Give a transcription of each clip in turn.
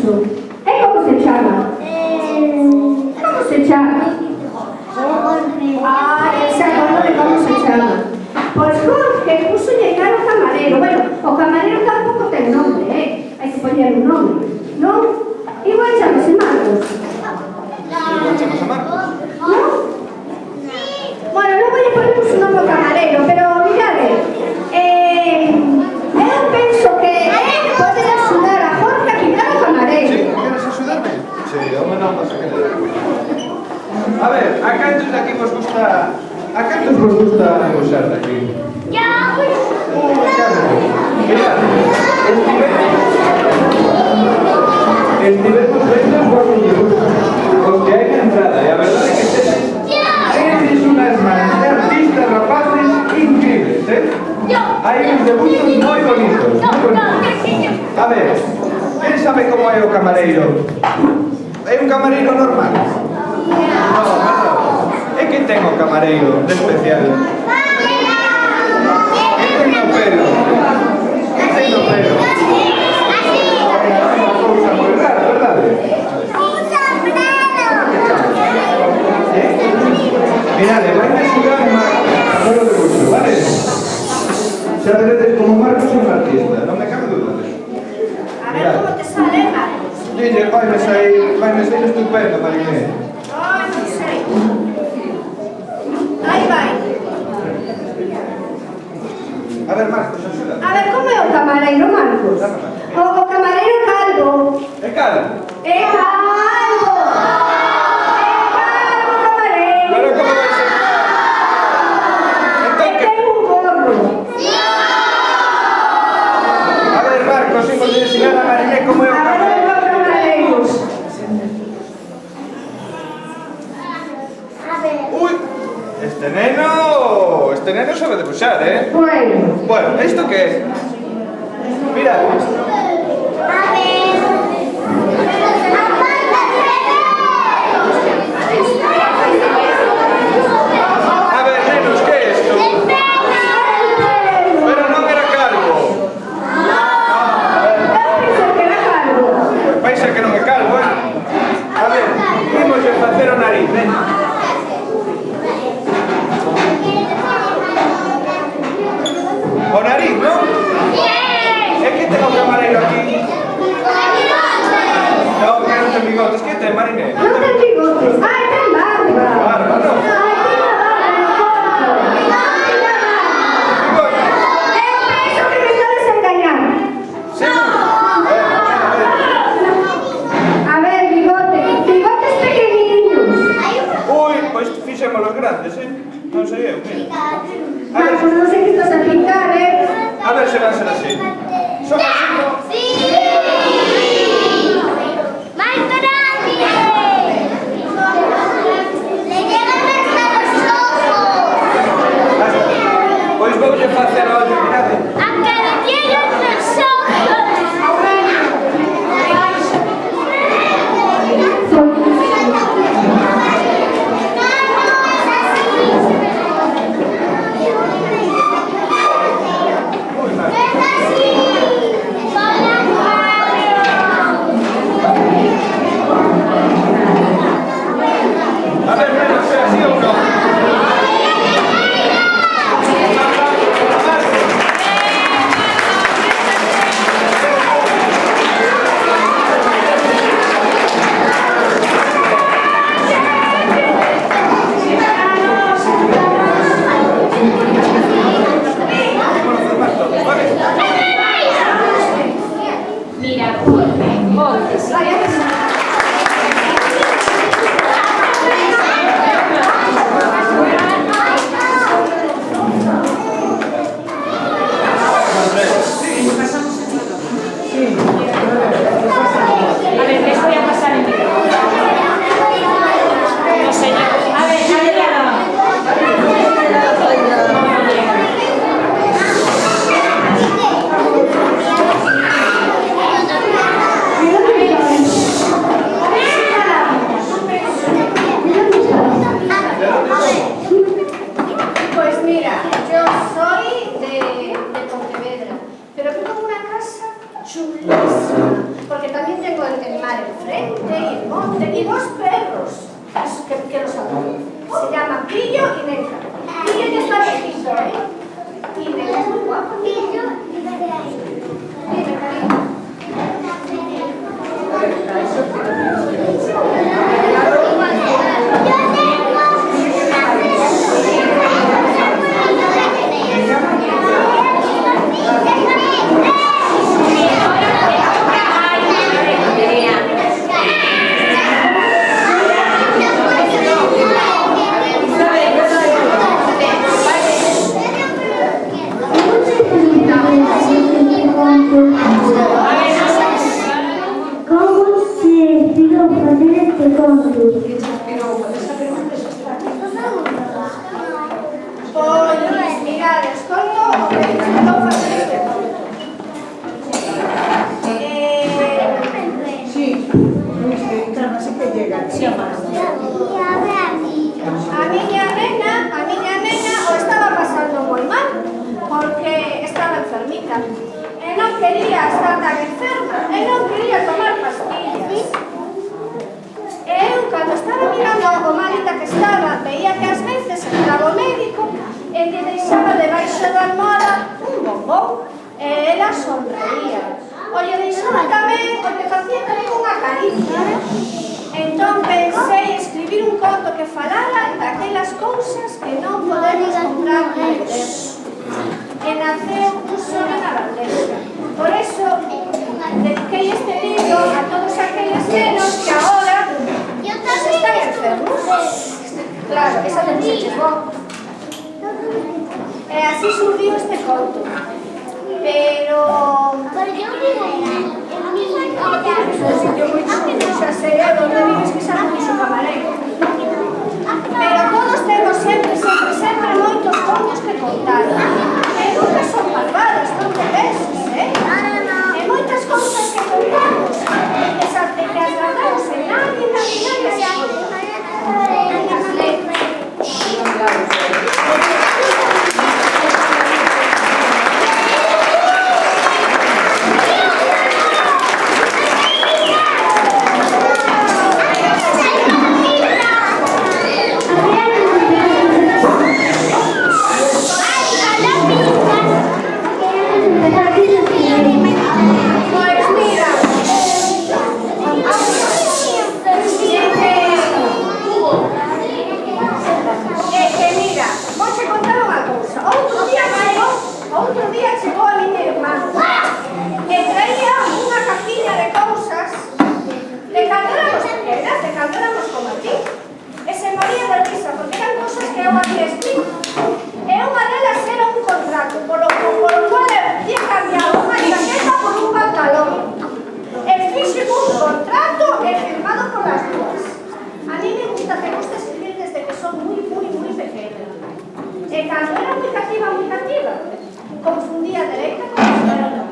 eso. ¿Cómo se llama? ¿Cómo se llama? Ese Jorge, ¿cómo se llama? Pues Jorge puso llegar ao camarero. Bueno, o camarero tampouco ten nombre, hai que poñer un nombre, non? Igual chamase Marcos. Igual chamase Marcos? Non? Bueno, logo lle ponemos un nome ao camarero, pero mirade, eu penso que pode axudar a Jorge a quitar o camarero. Sí, queres axudarme? Sí, home non vas a querer. A ver, a cantos de aquí vos gusta... A cantos vos gusta negociar de aquí? Ya, Mirad, estivemos vendo os vosos dibujos, os que hai na entrada, e a verdade é que tedes unhas mans de artistas rapaces increíbles, Hai uns dibujos moi bonitos, moi bonitos. A ver, quen sabe como é o camareiro? É un camareiro normal? Non, é que ten o camareiro de especial? Que ten no pelo? Que ten no pelo? É unha cousa moi rara, verdade? Mirade, vai me xugar solo de gusto, vale? Xa veredes como Marcos é un artista, non me cabe duda de eso. a ver como te sale, Marcos. Dille, vai me sair estupendo, Mariné. Ai, non sei. Aí vai. A ver, Marcos, axuda. A ver, como é o camareiro, Marcos? O camareiro calvo. É calvo? É calvo! Camareiro! Pero como vai ser? Entón que... Ten un gorro. A ver, Marcos, imos de ensinar a Mariné como é o A ver, camareiro. os camareiros. Ui, este neno sabe debuxar, Bueno. Bueno, isto que é? Mira. A ver, nenos, que é isto? Pero non era calvo. Eu pensei que era calvo. Vai ser que non é calvo, A ver, imos a facer o nariz, ven. O nariz, non? É que ten o camareiro aquí. Non, que non ten bigotes, que ten, Mariné? Non ten bigotes. Ai, ten barba. Barba, non? Ai, ten barba. Eu penso que me estades engañando. Seguro? A ver, bigotes pequenininhos. Ui, pois fixemos os grandes, Non sei eu, mira. A ver, Marcos, non sei que estás a pintar, a ver se van ser así. Son así, Pois voulle facer ollo, mirade. A ver, menos, se así ou non? Mira, pontes. A ver, les voy a pasar el micrófono. No sé, a ver, Porque también tengo el mar enfrente y el monte y dos perros que los adoro. Se llaman Pillo y Neca. Pillo ya está viejito, ¿eh? Y Neca es muy guapo. Pillo y Neca. Dime, cariño. Pues mirades, ¿cómo facer este conto? Sí, así que llega. A miña nena o estaba pasando moi mal porque estaba enfermita e non quería estar tan enferma e non quería tomar pastillas. E eu, cando estaba mirando o malita que estaba, veía que ás veces entraba o médico e lle deixaba debaixo da almohada un bombón e ela sonreía. O lle deixaba tamén porque facía tamén unha caricia. Entón pensei escribir un conto que falara daquelas cousas que non podemos comprar ni vender. E naceu un solo na bandeja. Por eso dediquei este libro a todos aqueles nenos que agora están enfermos. Claro, esa de dixeches, bo. E así surdiu este conto. Pero... xa sei, onde vives que xa non dixo camareiro. Pero todos temos sempre moitos contos que contar. E nunca son malvados, non te penses, E moitas cousas que contamos, que as guardamos en nadie as letras. Outro día chegou a miña irmá e traía unha cajiña de cousas de cando éramos pequenas, de cando éramos como ti, e se moría de risa porque eran cousas que eu había escrito e unha delas era un contrato por o cual había cambiado unha chaqueta por un pantalón e fixen un contrato e firmado por las dúas. A mí me gusta escribir desde que son moi pequena e cando era moi cativa confundía dereita con esquerda,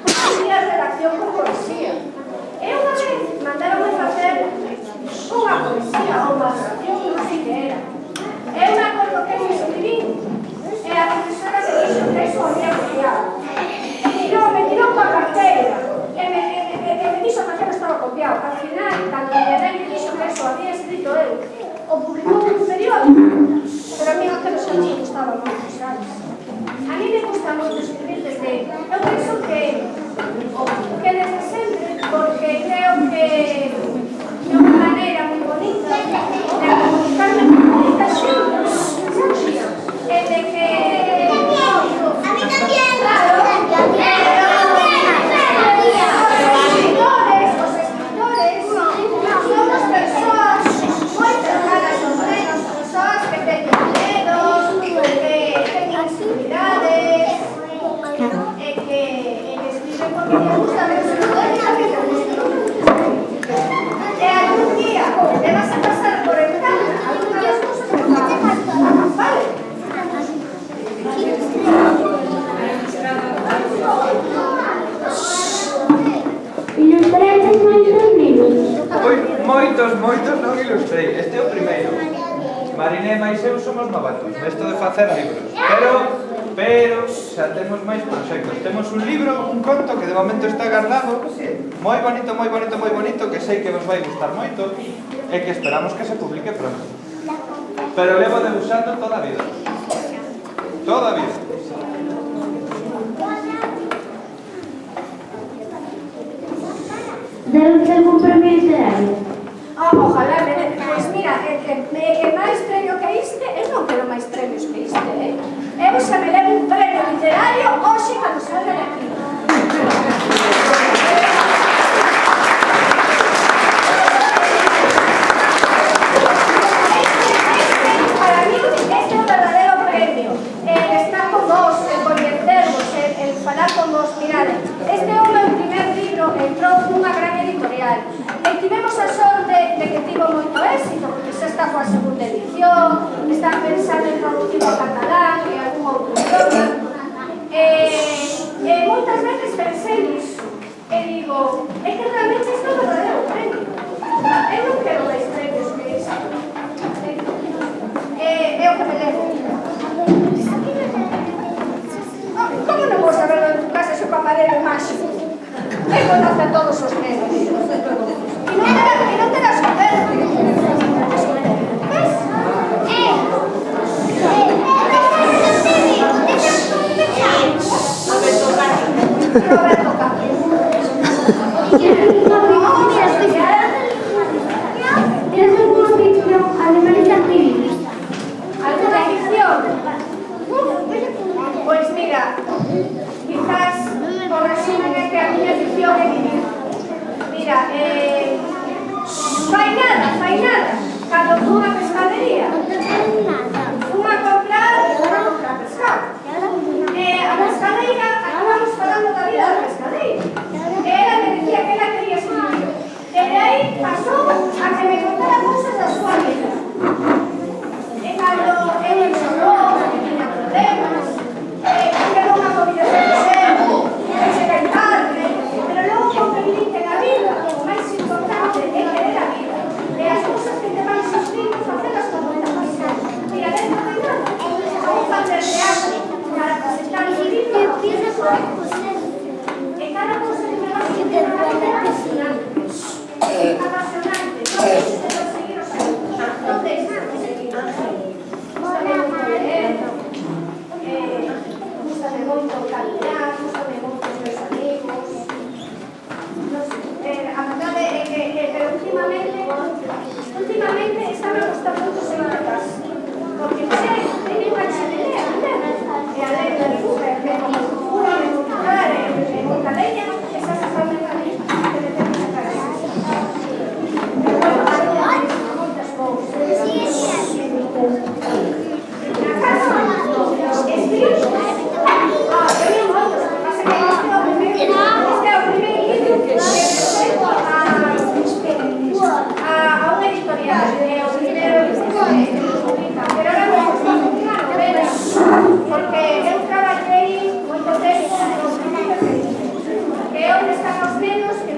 confundía redacción con poesía. E unha vez mandaronme facer unha poesía ou unha oración, non sei que era. E eu me acordo que me escribí e a profesora me dixo que eso había copiado. Me tirou coa carteira e me dixo que aquilo estaba copiado. Al final, cando me dixo que eso había escrito eu, o publicou un periódico, pero a mí aquilo xa non me gustaba moito, sabes? A mí me gusta moito escribir desde... Eu penso que desde sempre, porque creo que é unha maneira moi bonita de comunicarme con comunicación, e de que... A mí tamén! Claro, os escritores somos persoas moi cercanas aos nenos, persoas que teñen medos, que teñen inseguridades, e que escriben porque les gusta ver os e algún día te vas a pasar por encanta alguna das cousas que falas, vale? Ilustraste moitos libros? Moitos non ilustrei. Este é o primeiro. Mariné e máis eu somos novatos nesto de facer libros. Pero pero xa temos máis proxectos. Temos un libro, un conto que de momento está guardado, moi bonito, moi bonito, moi bonito, que sei que vos vai gustar moito e que esperamos que se publique pronto. Pero levo debusando toda a vida. Toda a vida. ¿Daron algún premio literario? Ojalá, pois mira, que máis premio que iste, eu non quero máis premios que iste, eu xa me levo un premio literario hoxe cando salga de aquí. Para mí, este é o verdadero premio, estar con vos, coñecervos, falar con vos, mirade, este é o meu primer libro, entrou nunha gran editorial, e tivemos a sorte de que tivo moito éxito, porque xa está coa segunda edición, está pensando en traducirlo ao catalán e algún outro idioma, e moitas veces pensei nisso, e digo, é que realmente isto é o verdadero premio, eu non quero máis premios que isto, é o que me levo. Como non vou saberlo en tu casa se o papadero é máxico? Eu conoce a todos os nenos. E non terás que ver. Ves? Roberto Carlos. ¿Tienes alguna ficción además de activista? ¿Alguna ficción? Pois mira, quizás por resumen é que a miña ficción é vivir. Mira, fai nada, cando fun a pescadería, fun a comprar pescado. A pescadeira, acabamos falando da vida da pescadeira. Ela me dicía que ela quería escribir. E de aí pasou a que me contara cousas da súa vida. E cando eu enxorou, que tiña problemas, que non a comida se fixeu, que se cae tarde, pero logo comprendí que na vida o máis importante é querer a vida. E as cousas que te van sufrindo, facelas con moita pasión. Mira, dentro de nada, vou facer teatro para presentar o libro e cada cousa que me va a sentir na vida é apasionante. Apasionante, non deixes de conseguir os asuntos, non deixes de conseguir os asuntos. Gústame moito leer, gústame moito caminar, gústame moito os meus amigos. A verdade é que pero últimamente está me gustando moito ser na casa, porque teño unha chimenea, e a lei da lupa, que é como una de multiplicar, e moita leña, esas formas tamén que me temos que sacar. Pero bueno, hai moitas cousas. Na casa, escrito. Teño moitos, o que pasa que este é o primeiro libro que presento a unha editorial, é o primeiro libro que publica, pero ahora me gusta unha novela, porque eu traballei moito tempo nos principios que é onde están os nenos que